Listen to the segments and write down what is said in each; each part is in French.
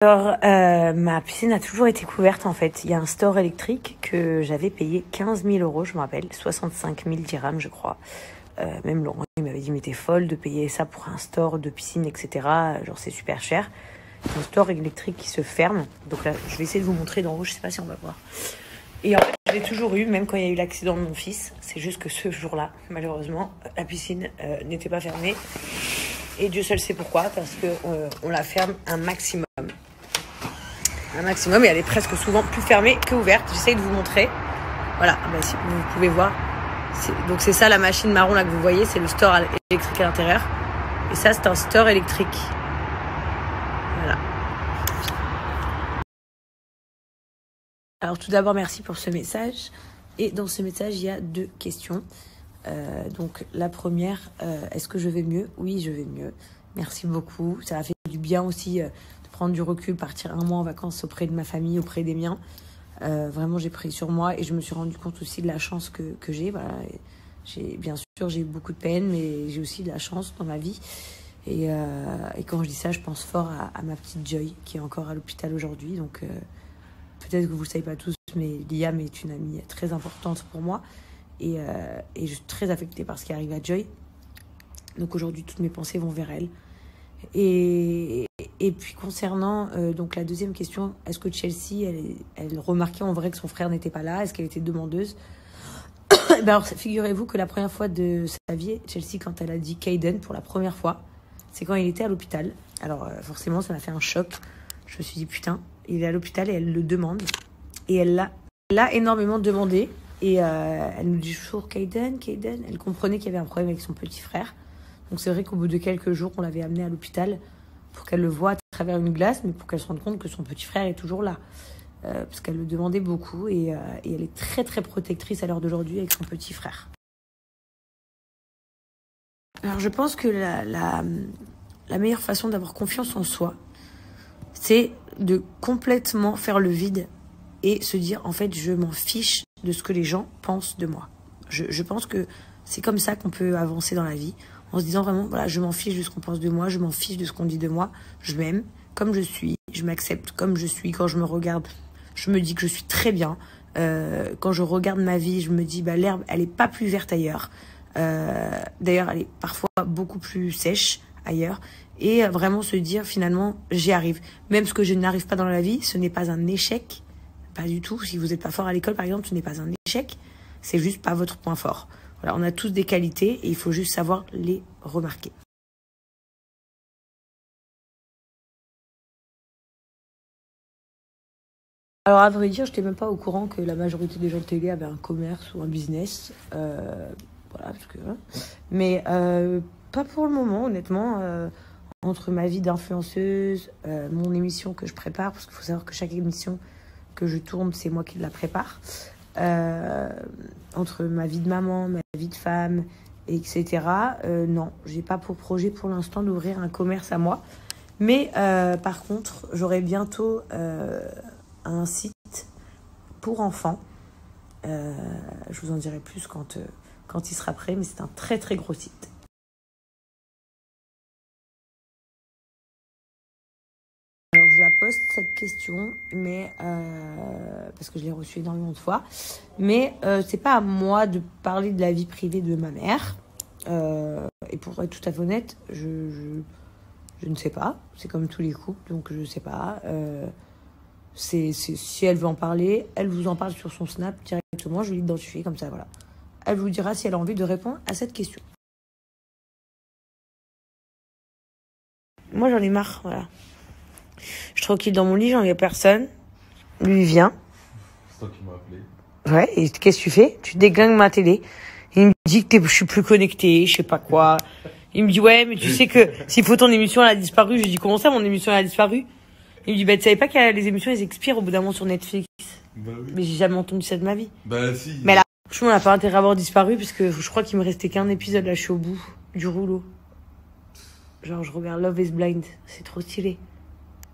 Alors, ma piscine a toujours été couverte en fait. Il y a un store électrique que j'avais payé 15 000 euros, je me rappelle, 65 000 dirhams, je crois. Même Laurent, il m'avait dit, mais t'es folle de payer ça pour un store de piscine, etc. Genre, c'est super cher. C'est un store électrique qui se ferme. Donc là, je vais essayer de vous montrer d'en haut, je sais pas si on va voir. Et en fait, je l'ai toujours eu, même quand il y a eu l'accident de mon fils. C'est juste que ce jour-là, malheureusement, la piscine n'était pas fermée. Et Dieu seul sait pourquoi, parce qu'on la ferme un maximum. Un maximum, et elle est presque souvent plus fermée que ouverte. J'essaye de vous montrer. Voilà, bah, si vous pouvez voir. Donc c'est ça la machine marron là que vous voyez, c'est le store électrique à l'intérieur. Et ça, c'est un store électrique. Voilà. Alors tout d'abord, merci pour ce message. Et dans ce message, il y a 2 questions. Donc la première, est-ce que je vais mieux? Oui, je vais mieux. Merci beaucoup. Ça a fait du bien aussi de prendre du recul, partir un mois en vacances auprès de ma famille, auprès des miens. Vraiment, j'ai pris sur moi et je me suis rendu compte aussi de la chance que j'ai. Voilà. Bien sûr, j'ai eu beaucoup de peine, mais j'ai aussi de la chance dans ma vie. Et quand je dis ça, je pense fort à ma petite Joy qui est encore à l'hôpital aujourd'hui. Donc peut-être que vous ne le savez pas tous, mais Liam est une amie très importante pour moi. Et je suis très affectée par ce qui arrive à Joy. Donc aujourd'hui, toutes mes pensées vont vers elle. Et puis concernant donc la deuxième question, est-ce que Chelsea, elle remarquait en vrai que son frère n'était pas là? Est-ce qu'elle était demandeuse? Ben alors, figurez-vous que la première fois de sa vie, Chelsea, quand elle a dit Caden pour la première fois, c'est quand il était à l'hôpital. Alors forcément, ça m'a fait un choc. Je me suis dit, putain, il est à l'hôpital et elle le demande. Et elle l'a énormément demandé. Et elle nous dit toujours Caden. Elle comprenait qu'il y avait un problème avec son petit frère. Donc c'est vrai qu'au bout de quelques jours, on l'avait amenée à l'hôpital pour qu'elle le voie à travers une glace, mais pour qu'elle se rende compte que son petit frère est toujours là. Parce qu'elle le demandait beaucoup et elle est très très protectrice à l'heure d'aujourd'hui avec son petit frère. Alors je pense que la meilleure façon d'avoir confiance en soi, c'est de complètement faire le vide et se dire, en fait, je m'en fiche de ce que les gens pensent de moi. Je pense que c'est comme ça qu'on peut avancer dans la vie, en se disant vraiment, voilà, je m'en fiche de ce qu'on pense de moi, je m'en fiche de ce qu'on dit de moi, je m'aime comme je suis, je m'accepte comme je suis. Quand je me regarde, je me dis que je suis très bien. Quand je regarde ma vie, je me dis, bah, l'herbe, elle n'est pas plus verte ailleurs. D'ailleurs, elle est parfois beaucoup plus sèche ailleurs. Et vraiment se dire, finalement, j'y arrive. Même ce que je n'arrive pas dans la vie, ce n'est pas un échec. Pas du tout. Si vous n'êtes pas fort à l'école, par exemple, ce n'est pas un échec. C'est juste pas votre point fort. Voilà, on a tous des qualités et il faut juste savoir les remarquer. Alors, à vrai dire, je n'étais même pas au courant que la majorité des gens de télé avaient un commerce ou un business. Voilà, parce que... Mais pas pour le moment, honnêtement. Entre ma vie d'influenceuse, mon émission que je prépare, parce qu'il faut savoir que chaque émission que je tourne, c'est moi qui la prépare. Entre ma vie de maman, ma vie de femme, etc. Non, j'ai pas pour projet pour l'instant d'ouvrir un commerce à moi. Mais par contre, j'aurai bientôt un site pour enfants. Je vous en dirai plus quand il sera prêt, mais c'est un très très gros site. Alors, je la poste cette question, mais parce que je l'ai reçue énormément de fois. Mais c'est pas à moi de parler de la vie privée de ma mère. Et pour être tout à fait honnête, je ne sais pas. C'est comme tous les couples, donc je sais pas. Si elle veut en parler, elle vous en parle sur son Snap directement. Je vais l'identifier comme ça, voilà. Elle vous dira si elle a envie de répondre à cette question. Moi, j'en ai marre, voilà. Je suis tranquille dans mon lit, j'en ai personne. Lui, il vient. C'est toi qui m'as appelé. Ouais, et qu'est-ce que tu fais? Tu déglingues ma télé. Il me dit que je suis plus connectée, je sais pas quoi. Il me dit, ouais, mais tu sais que s'il faut ton émission, elle a disparu. Je lui dis, comment ça, mon émission, elle a disparu? Il me dit, bah, tu savais pas que les émissions, elles expirent au bout d'un moment sur Netflix? Bah oui. Mais j'ai jamais entendu ça de ma vie. Bah si. Mais là, franchement, elle a pas intérêt à avoir disparu, parce que je crois qu'il me restait qu'un épisode, là, je suis au bout du rouleau. Genre, je regarde Love is Blind. C'est trop stylé.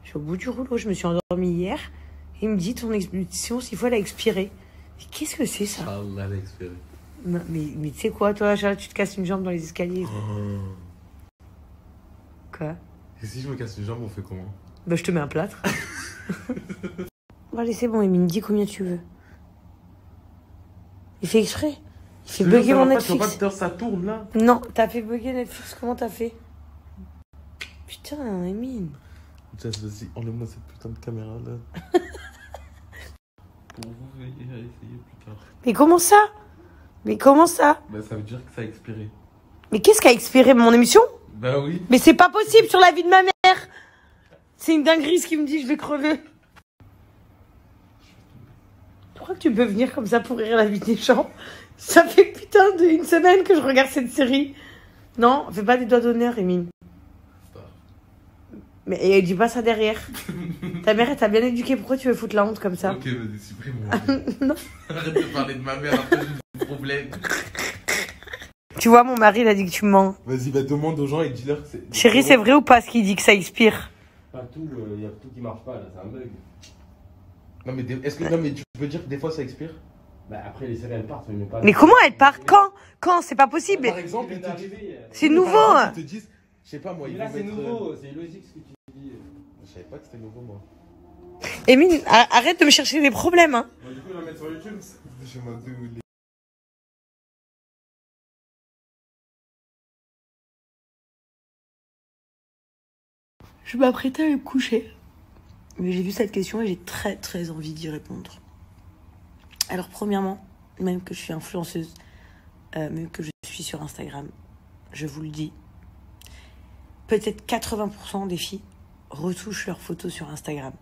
Je suis au bout du rouleau, je me suis endormie hier. Il me dit, ton émission, s'il faut, elle a expiré. Mais qu'est-ce que c'est, ça? Ah, elle a expiré. Non, mais tu sais quoi, toi, Charles, tu te casses une jambe dans les escaliers. Oh. Quoi? Et si je me casse une jambe, on fait comment? Bah, je te mets un plâtre. Bon, allez, c'est bon, Emine, dis combien tu veux. Il fait exprès. Il fait bugger mon Netflix. Ça tourne là. Non, t'as fait bugger Netflix, comment t'as fait? Putain, Emine. Vas-y, enlève-moi cette putain de caméra là. Pour vous veiller à essayer plus tard. Mais comment ça? Mais comment ça? Bah ça veut dire que ça a expiré. Mais qu'est-ce qu'a expiré mon émission? Bah oui. Mais c'est pas possible sur la vie de ma mère. C'est une dinguerie ce qu'il me dit, je vais crever. Tu crois que tu peux venir comme ça pourrir la vie des gens? Ça fait putain d'une semaine que je regarde cette série. Non, fais pas des doigts d'honneur, Emine. Mais dis pas ça derrière. Ta mère, elle t'a bien éduqué. Pourquoi tu veux foutre la honte comme ça? Ok, vas-y, supprime-moi. Non. Arrête de parler de ma mère, après j'ai des problèmes. Tu vois, mon mari, il a dit que tu mens. Vas-y, bah demande aux gens et dis-leur que c'est... Chérie, c'est vrai ou pas ce qu'il dit que ça expire? Pas tout, il y a tout qui marche pas là, c'est un bug. Non mais, est-ce que... non, mais tu peux dire que des fois ça expire? Bah après les séries elles partent, mais pas... Mais comment elle part? Quand? C'est pas possible. Par exemple, ils te disent... C'est nouveau. Par exemple, ils te disent... Je sais pas moi, Mais ils là vont c'est mettre... nouveau, c'est logique ce que tu dis. Je savais pas que c'était nouveau moi. Emine, arrête de me chercher des problèmes, hein. Bon, du coup on va mettre sur YouTube. Je m'en doutais. Je m'apprêtais à me coucher. Mais j'ai vu cette question et j'ai très très envie d'y répondre. Alors premièrement, même que je suis influenceuse, même que je suis sur Instagram, je vous le dis, peut-être 80% des filles retouchent leurs photos sur Instagram.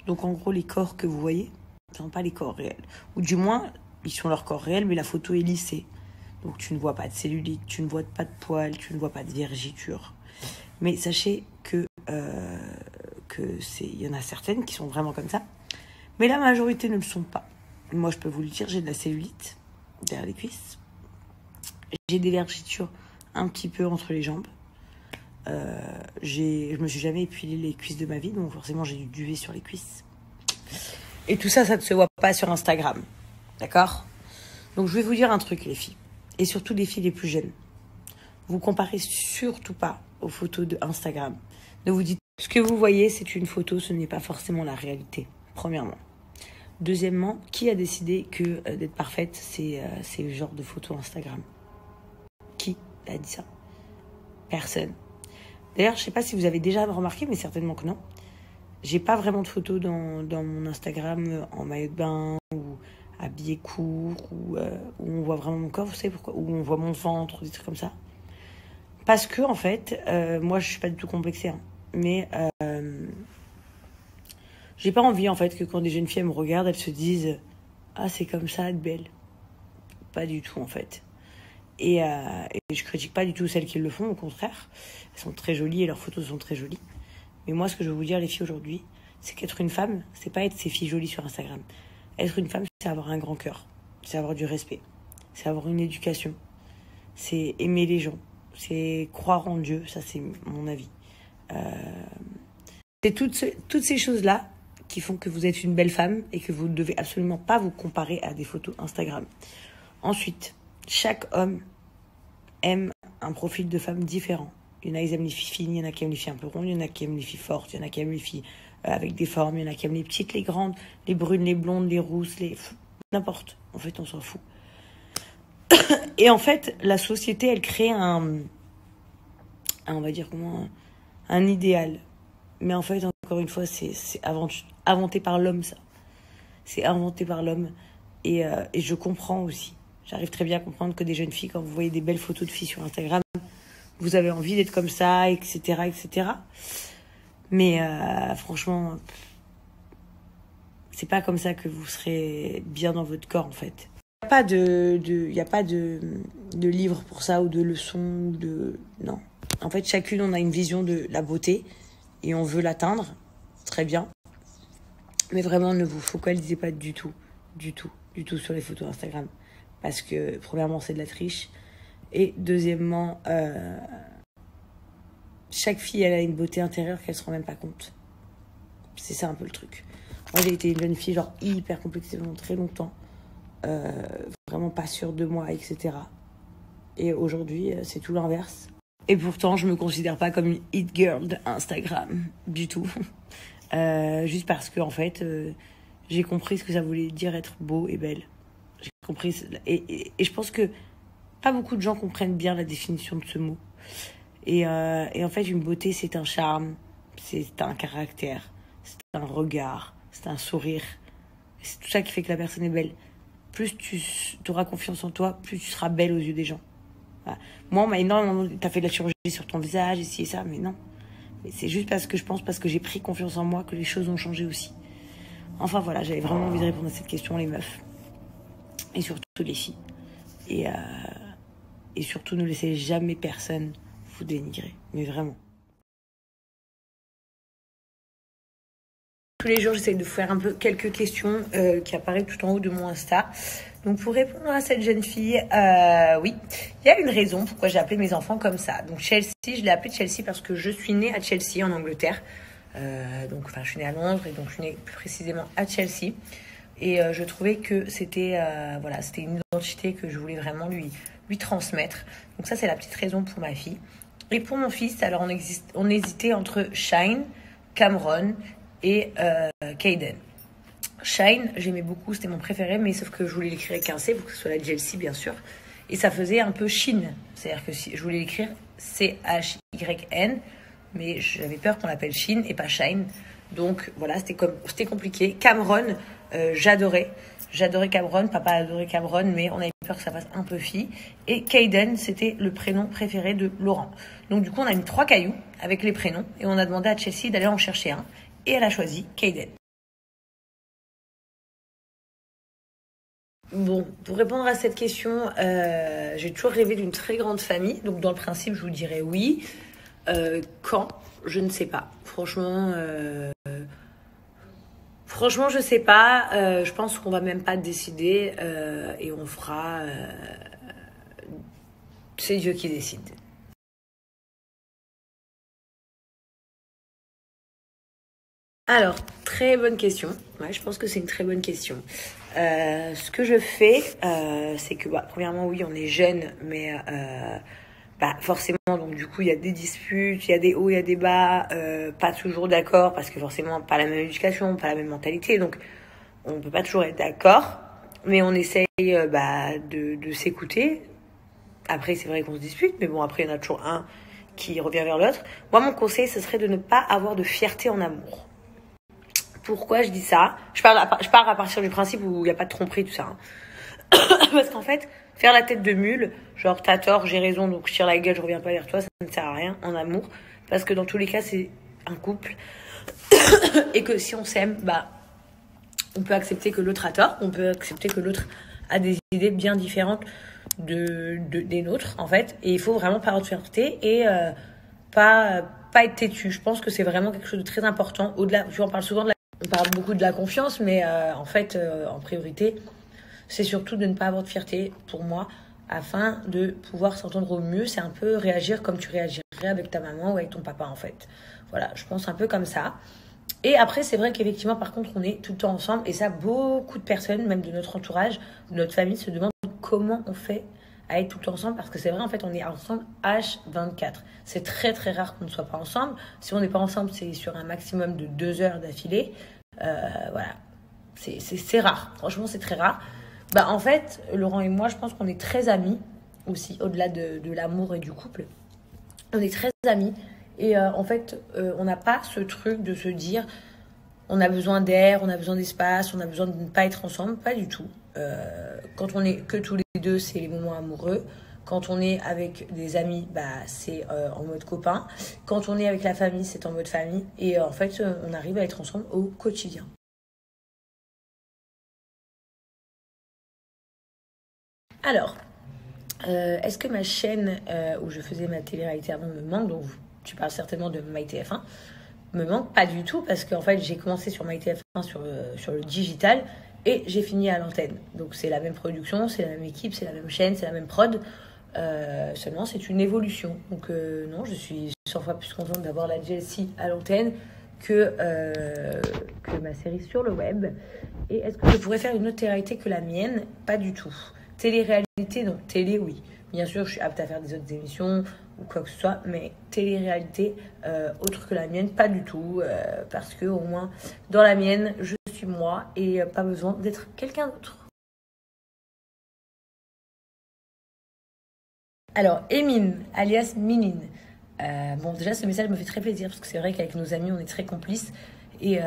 Donc en gros, les corps que vous voyez ne sont pas les corps réels. Ou du moins, ils sont leurs corps réels, mais la photo est lissée. Donc tu ne vois pas de cellulite, tu ne vois pas de poils, tu ne vois pas de vergeture. Mais sachez que il y en a certaines qui sont vraiment comme ça. Mais la majorité ne le sont pas. Moi, je peux vous le dire, j'ai de la cellulite derrière les cuisses. J'ai des vergetures un petit peu entre les jambes. Je me suis jamais épilé les cuisses de ma vie, donc forcément j'ai du duvet sur les cuisses. Et tout ça, ça ne se voit pas sur Instagram. D'accord? Donc je vais vous dire un truc, les filles. Et surtout les filles les plus jeunes. Vous comparez surtout pas aux photos de Instagram. Ne vous dites, ce que vous voyez, c'est une photo, ce n'est pas forcément la réalité. Premièrement. Deuxièmement, qui a décidé que d'être parfaite, c'est le genre de photo Instagram? Qui a dit ça? Personne. D'ailleurs, je sais pas si vous avez déjà remarqué, mais certainement que non. J'ai pas vraiment de photos dans mon Instagram en maillot de bain ou habillé court ou où on voit vraiment mon corps, vous savez pourquoi? Où on voit mon ventre, des trucs comme ça. Parce que, en fait, moi, je suis pas du tout complexée, hein, mais j'ai pas envie, en fait, que quand des jeunes filles me regardent, elles se disent « Ah, c'est comme ça, être belle ». Pas du tout, en fait. Et je critique pas du tout celles qui le font, au contraire. Elles sont très jolies et leurs photos sont très jolies. Mais moi, ce que je veux vous dire, les filles, aujourd'hui, c'est qu'être une femme, c'est pas être ces filles jolies sur Instagram. Être une femme, c'est avoir un grand cœur. C'est avoir du respect. C'est avoir une éducation. C'est aimer les gens. C'est croire en Dieu. Ça, c'est mon avis. C'est toutes ces choses-là qui font que vous êtes une belle femme et que vous ne devez absolument pas vous comparer à des photos Instagram. Ensuite, chaque homme aime un profil de femme différent. Il y en a qui aiment les filles fines, il y en a qui aiment les filles un peu rondes, il y en a qui aiment les filles fortes, il y en a qui aiment les filles avec des formes, il y en a qui aiment les petites, les grandes, les brunes, les blondes, les rousses, n'importe. En fait, on s'en fout. Et en fait, la société, elle crée on va dire comment, un idéal. Mais en fait, encore une fois, c'est inventé par l'homme, ça. C'est inventé par l'homme. Et je comprends aussi. J'arrive très bien à comprendre que des jeunes filles, quand vous voyez des belles photos de filles sur Instagram, vous avez envie d'être comme ça, etc., etc. Mais franchement, c'est pas comme ça que vous serez bien dans votre corps, en fait. Il n'y a pas de livre pour ça, ou de leçons, non. En fait, chacune, on a une vision de la beauté, et on veut l'atteindre, très bien. Mais vraiment, ne vous focalisez pas du tout sur les photos Instagram. Parce que, premièrement, c'est de la triche. Et deuxièmement, chaque fille, elle a une beauté intérieure qu'elle ne se rend même pas compte. C'est ça un peu le truc. Moi, j'ai été une jeune fille, genre, hyper complexée pendant très longtemps. Vraiment pas sûre de moi, etc. Et aujourd'hui, c'est tout l'inverse. Et pourtant, je me considère pas comme une hit girl d'Instagram du tout. Juste parce que, en fait, j'ai compris ce que ça voulait dire être beau et belle. J'ai compris. Et je pense que pas beaucoup de gens comprennent bien la définition de ce mot. Et en fait, une beauté, c'est un charme, c'est un caractère, c'est un regard, c'est un sourire. C'est tout ça qui fait que la personne est belle. Plus tu auras confiance en toi, plus tu seras belle aux yeux des gens. Voilà. Moi, on m'a énormément dit, t'as fait de la chirurgie sur ton visage, ici et ça, mais non. Mais c'est juste parce que j'ai pris confiance en moi que les choses ont changé aussi. Enfin voilà, j'avais vraiment envie de répondre à cette question, les meufs. Et surtout les filles. Et surtout, ne laissez jamais personne vous dénigrer. Mais vraiment. Tous les jours, j'essaie de faire un peu quelques questions qui apparaissent tout en haut de mon Insta. Donc, pour répondre à cette jeune fille, oui, il y a une raison pourquoi j'ai appelé mes enfants comme ça. Donc, Chelsea, je l'ai appelée Chelsea parce que je suis née à Chelsea, en Angleterre. Je suis née à Londres et donc je suis née plus précisément à Chelsea. Et je trouvais que c'était une identité que je voulais vraiment lui transmettre. Donc, ça, c'est la petite raison pour ma fille. Et pour mon fils, alors on hésitait entre Shine, Cameron et Caden. Shine, j'aimais beaucoup, c'était mon préféré, mais sauf que je voulais l'écrire avec un C pour que ce soit la Chelsea, bien sûr. Et ça faisait un peu Chine. C'est-à-dire que si je voulais l'écrire C-H-Y-N, mais j'avais peur qu'on l'appelle Chine et pas Shine. Donc voilà, c'était compliqué. Cameron, j'adorais Cameron, papa adorait Cameron, mais on avait peur que ça fasse un peu fille. Et Caden, c'était le prénom préféré de Laurent. Donc du coup, on a mis 3 cailloux avec les prénoms et on a demandé à Chelsea d'aller en chercher un. Et elle a choisi Caden. Bon, pour répondre à cette question, j'ai toujours rêvé d'une très grande famille. Donc dans le principe, je vous dirais oui. Quand? Je ne sais pas. Franchement, je sais pas. Je pense qu'on va même pas décider et on fera. C'est Dieu qui décide. Alors, très bonne question. Ouais, je pense que c'est une très bonne question. Ce que je fais, c'est que, premièrement, oui, on est jeune, mais forcément, donc du coup, il y a des disputes, il y a des hauts, il y a des bas, pas toujours d'accord, parce que forcément, pas la même éducation, pas la même mentalité, donc on peut pas toujours être d'accord, mais on essaye de s'écouter. Après, c'est vrai qu'on se dispute, mais bon, après, il y en a toujours un qui revient vers l'autre. Moi, mon conseil, ce serait de ne pas avoir de fierté en amour. Pourquoi je dis ça? Je pars à partir du principe où il n'y a pas de tromperie, tout ça. Hein. Parce qu'en fait, faire la tête de mule, genre t'as tort, j'ai raison, donc je tire la gueule, je reviens pas vers toi, ça ne sert à rien en amour. Parce que dans tous les cas, c'est un couple. Et que si on s'aime, on peut accepter que l'autre a tort, on peut accepter que l'autre a des idées bien différentes des nôtres, en fait. Et il faut vraiment pas avoir de fierté et pas être têtu. Je pense que c'est vraiment quelque chose de très important. Au-delà, on parle souvent on parle beaucoup de la confiance, mais en fait, en priorité, c'est surtout de ne pas avoir de fierté, pour moi, afin de pouvoir s'entendre au mieux. C'est un peu réagir comme tu réagirais avec ta maman ou avec ton papa, en fait. Voilà, je pense un peu comme ça. Et après, c'est vrai qu'effectivement, par contre, on est tout le temps ensemble. Et ça, beaucoup de personnes, même de notre entourage, de notre famille, se demandent comment on fait à être tout le temps ensemble. Parce que c'est vrai, en fait, on est ensemble H24. C'est très, très rare qu'on ne soit pas ensemble. Si on n'est pas ensemble, c'est sur un maximum de 2 heures d'affilée. Voilà. C'est rare. Franchement, c'est très rare. En fait, Laurent et moi, je pense qu'on est très amis aussi, au-delà de l'amour et du couple. On est très amis. Et en fait, on n'a pas ce truc de se dire on a besoin d'air, on a besoin d'espace, on a besoin de ne pas être ensemble. Pas du tout. Quand on est que tous les deux, c'est les moments amoureux. Quand on est avec des amis, c'est en mode copain. Quand on est avec la famille, c'est en mode famille. Et en fait, on arrive à être ensemble au quotidien. Alors, est-ce que ma chaîne où je faisais ma télé-réalité avant me manque? Donc, tu parles certainement de MyTF1. Me manque pas du tout parce qu'en fait, j'ai commencé sur MyTF1 sur le digital et j'ai fini à l'antenne. Donc, c'est la même production, c'est la même équipe, c'est la même chaîne, c'est la même prod. Seulement, c'est une évolution. Donc, non, je suis 100 fois plus contente d'avoir la Chelsea à l'antenne que ma série sur le web. Et est-ce que je pourrais faire une autre télé-réalité que la mienne? Pas du tout. Télé-réalité, donc télé, oui. Bien sûr, je suis apte à faire des autres émissions ou quoi que ce soit, mais télé-réalité autre que la mienne, pas du tout, parce que au moins dans la mienne, je suis moi et pas besoin d'être quelqu'un d'autre. Alors, Emine, alias Minine. Bon, déjà, ce message me fait très plaisir parce que c'est vrai qu'avec nos amis, on est très complices et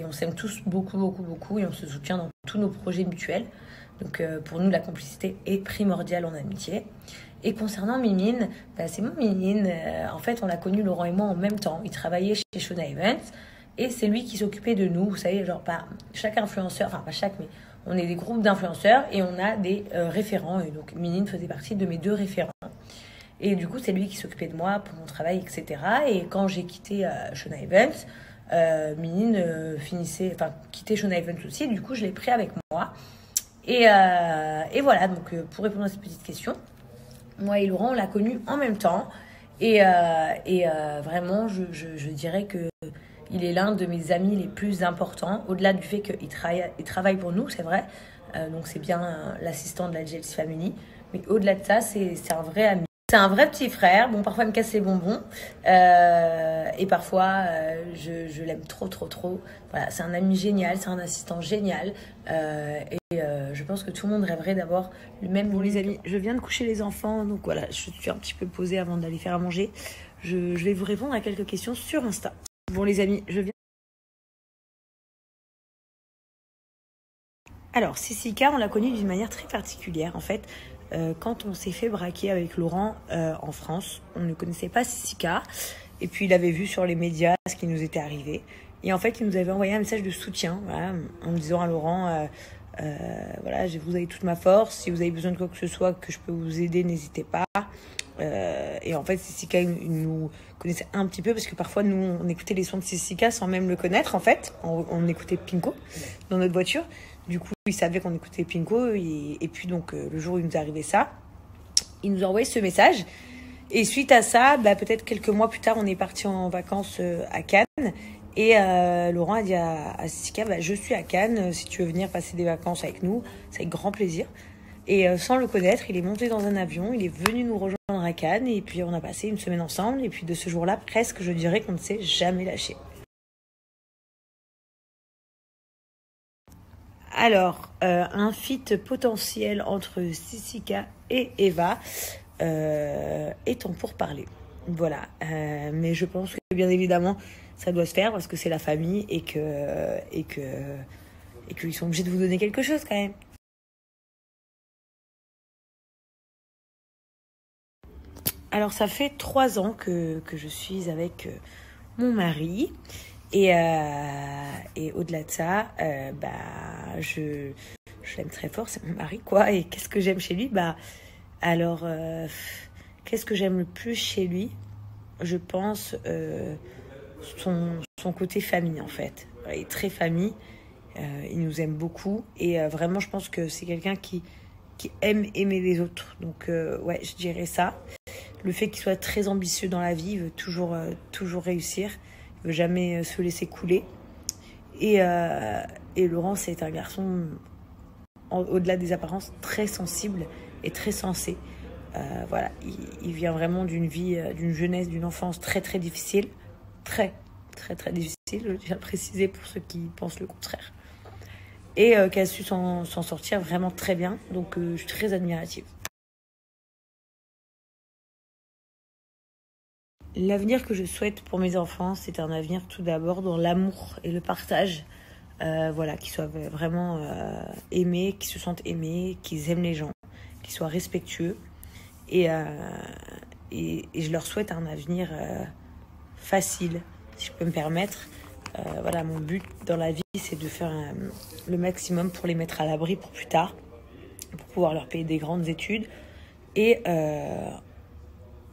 on s'aime tous beaucoup, beaucoup, beaucoup et on se soutient dans tous nos projets mutuels. Donc, pour nous, la complicité est primordiale en amitié. Et concernant Mimine, c'est mon Mimine. En fait, on l'a connu, Laurent et moi, en même temps. Il travaillait chez Shona Events et c'est lui qui s'occupait de nous. Vous savez, genre, pas chaque influenceur, enfin, pas chaque, mais on est des groupes d'influenceurs et on a des référents. Et donc, Minine faisait partie de mes 2 référents. Et du coup, c'est lui qui s'occupait de moi pour mon travail, etc. Et quand j'ai quitté Shona Events, Minine quittait Shona Events aussi. Du coup, je l'ai pris avec moi. Et voilà, donc pour répondre à cette petite question, moi et Laurent, on l'a connu en même temps. Et vraiment, je dirais que il est l'un de mes amis les plus importants, au-delà du fait qu'il travaille pour nous, c'est vrai. Donc c'est bien l'assistant de la GLC Family. Mais au-delà de ça, c'est un vrai ami. C'est un vrai petit frère. Bon, parfois il me casse les bonbons. Et parfois, je l'aime trop, trop, trop. Voilà, c'est un ami génial, c'est un assistant génial. Je pense que tout le monde rêverait d'avoir le même. Bon, les amis, je viens de coucher les enfants. Donc voilà, je suis un petit peu posée avant d'aller faire à manger. Je vais vous répondre à quelques questions sur Insta. Bon, les amis, je viens. Alors, Sissika, on l'a connue d'une manière très particulière. En fait, quand on s'est fait braquer avec Laurent en France, on ne connaissait pas Sissika. Et puis, il avait vu sur les médias ce qui nous était arrivé. Et en fait, il nous avait envoyé un message de soutien, voilà, en me disant à Laurent, voilà, vous avez toute ma force. Si vous avez besoin de quoi que ce soit, que je peux vous aider, n'hésitez pas. Et en fait, Sissika, il nous connaissait un petit peu parce que parfois, nous, on écoutait les sons de Sissika sans même le connaître, en fait. On écoutait Pinko dans notre voiture. Du coup, il savait qu'on écoutait Pinko. Et puis, donc, le jour où il nous est arrivé ça, il nous a envoyé ce message. Et suite à ça, peut-être quelques mois plus tard, on est parti en vacances à Cannes. Et Laurent a dit à Sissika, je suis à Cannes, si tu veux venir passer des vacances avec nous, c'est avec grand plaisir. Et sans le connaître, il est monté dans un avion, il est venu nous rejoindre à Cannes, et puis on a passé une semaine ensemble, et puis de ce jour-là, presque, je dirais qu'on ne s'est jamais lâché. Alors, un feat potentiel entre Sissika et Eva est en pourparlers. Voilà, mais je pense que bien évidemment, ça doit se faire parce que c'est la famille et qu'ils sont obligés de vous donner quelque chose quand même. Alors, ça fait 3 ans que je suis avec mon mari. Et au-delà de ça, je l'aime très fort, c'est mon mari, quoi. Et qu'est-ce que j'aime chez lui? Alors, qu'est-ce que j'aime le plus chez lui? Je pense son côté famille, en fait. Il est très famille, il nous aime beaucoup. Et vraiment, je pense que c'est quelqu'un qui aime aimer les autres. Donc, ouais, je dirais ça. Le fait qu'il soit très ambitieux dans la vie, il veut toujours réussir. Il veut jamais se laisser couler. Et Laurent, c'est un garçon, au-delà des apparences, très sensible et très sensé. Voilà, il vient vraiment d'une vie, d'une jeunesse, d'une enfance très très difficile. Très, très, très difficile, je tiens à le préciser pour ceux qui pensent le contraire. Et qui a su s'en sortir vraiment très bien. Donc, je suis très admirative. L'avenir que je souhaite pour mes enfants, c'est un avenir tout d'abord dans l'amour et le partage. Voilà, qu'ils soient vraiment aimés, qu'ils se sentent aimés, qu'ils aiment les gens, qu'ils soient respectueux. Et je leur souhaite un avenir facile, si je peux me permettre. Voilà, mon but dans la vie, c'est de faire le maximum pour les mettre à l'abri pour plus tard, pour pouvoir leur payer des grandes études. Et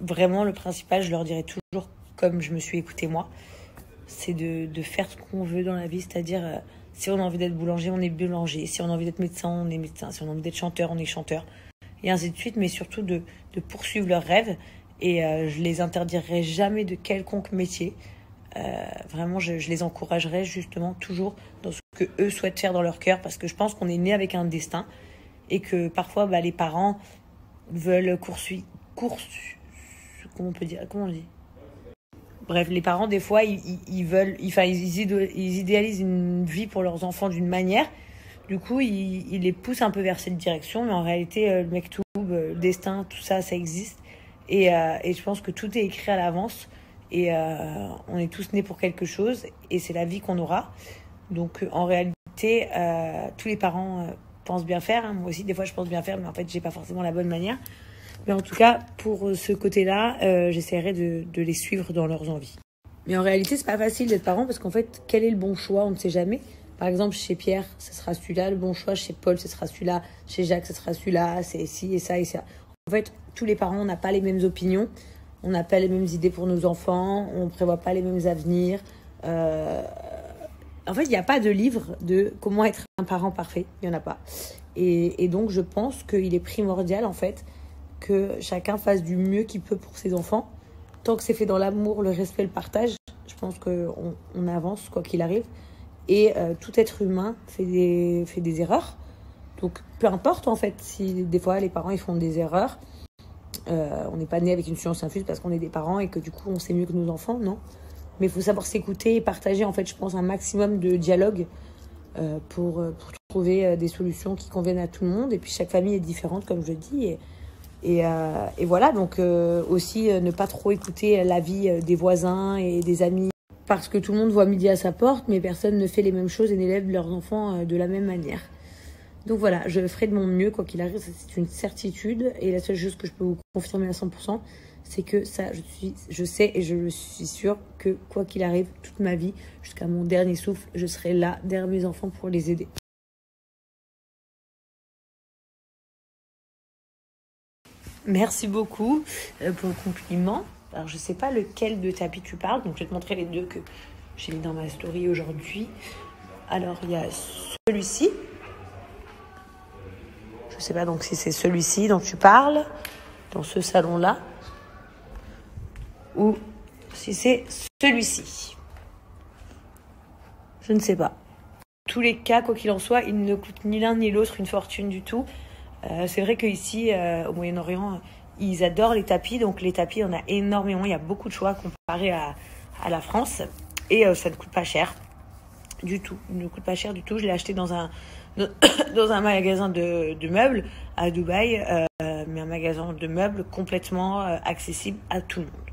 vraiment, le principal, je leur dirais toujours, comme je me suis écoutée moi, c'est de faire ce qu'on veut dans la vie, c'est-à-dire si on a envie d'être boulanger, on est boulanger, si on a envie d'être médecin, on est médecin, si on a envie d'être chanteur, on est chanteur, et ainsi de suite, mais surtout de poursuivre leurs rêves, et je les interdirai jamais de quelconque métier. Vraiment, je les encouragerai justement toujours dans ce que eux souhaitent faire dans leur cœur, parce que je pense qu'on est né avec un destin, et que parfois les parents veulent comment on peut dire, comment on dit? Bref, les parents, des fois, ils veulent, ils idéalisent une vie pour leurs enfants d'une manière. Du coup, ils les poussent un peu vers cette direction. Mais en réalité, le Mektoub, le destin, tout ça, ça existe. Et je pense que tout est écrit à l'avance. Et on est tous nés pour quelque chose. Et c'est la vie qu'on aura. Donc, en réalité, tous les parents pensent bien faire. Hein. Moi aussi, des fois, je pense bien faire. Mais en fait, j'ai pas forcément la bonne manière. Mais en tout cas, pour ce côté-là, j'essaierai de les suivre dans leurs envies. Mais en réalité, c'est pas facile d'être parent parce qu'en fait, quel est le bon choix? On ne sait jamais. Par exemple, chez Pierre, ce sera celui-là. Le bon choix, chez Paul, ce sera celui-là. Chez Jacques, ce sera celui-là. C'est ci et ça et ça. En fait, tous les parents, on n'a pas les mêmes opinions. On n'a pas les mêmes idées pour nos enfants. On ne prévoit pas les mêmes avenirs. En fait, il n'y a pas de livre de comment être un parent parfait. Il n'y en a pas. Et donc, je pense qu'il est primordial, en fait, que chacun fasse du mieux qu'il peut pour ses enfants. Tant que c'est fait dans l'amour, le respect, le partage, je pense qu'on avance, quoi qu'il arrive. Et tout être humain fait des erreurs. Donc, peu importe, en fait, si des fois, les parents, ils font des erreurs. On n'est pas né avec une science infuse parce qu'on est des parents et que du coup, on sait mieux que nos enfants, non. Mais il faut savoir s'écouter et partager, en fait, je pense, un maximum de dialogue pour trouver des solutions qui conviennent à tout le monde. Et puis, chaque famille est différente, comme je dis. Et voilà, donc aussi ne pas trop écouter l'avis des voisins et des amis parce que tout le monde voit midi à sa porte, mais personne ne fait les mêmes choses et n'élève leurs enfants de la même manière. Donc voilà, je ferai de mon mieux, quoi qu'il arrive, c'est une certitude. Et la seule chose que je peux vous confirmer à 100%, c'est que ça, je sais et je suis sûre que quoi qu'il arrive, toute ma vie, jusqu'à mon dernier souffle, je serai là derrière mes enfants pour les aider. Merci beaucoup pour le compliment. Alors, je ne sais pas lequel de tapis tu parles, donc je vais te montrer les deux que j'ai mis dans ma story aujourd'hui. Alors, il y a celui-ci. Je ne sais pas donc si c'est celui-ci dont tu parles, dans ce salon-là, ou si c'est celui-ci. Je ne sais pas. En tous les cas, quoi qu'il en soit, il ne coûte ni l'un ni l'autre une fortune du tout. C'est vrai qu'ici, au Moyen-Orient, ils adorent les tapis. Donc les tapis, il y en a énormément. Il y a beaucoup de choix comparé à la France. Et ça ne coûte pas cher du tout. Il ne coûte pas cher du tout. Je l'ai acheté dans un magasin de meubles à Dubaï. Mais un magasin de meubles complètement accessible à tout le monde.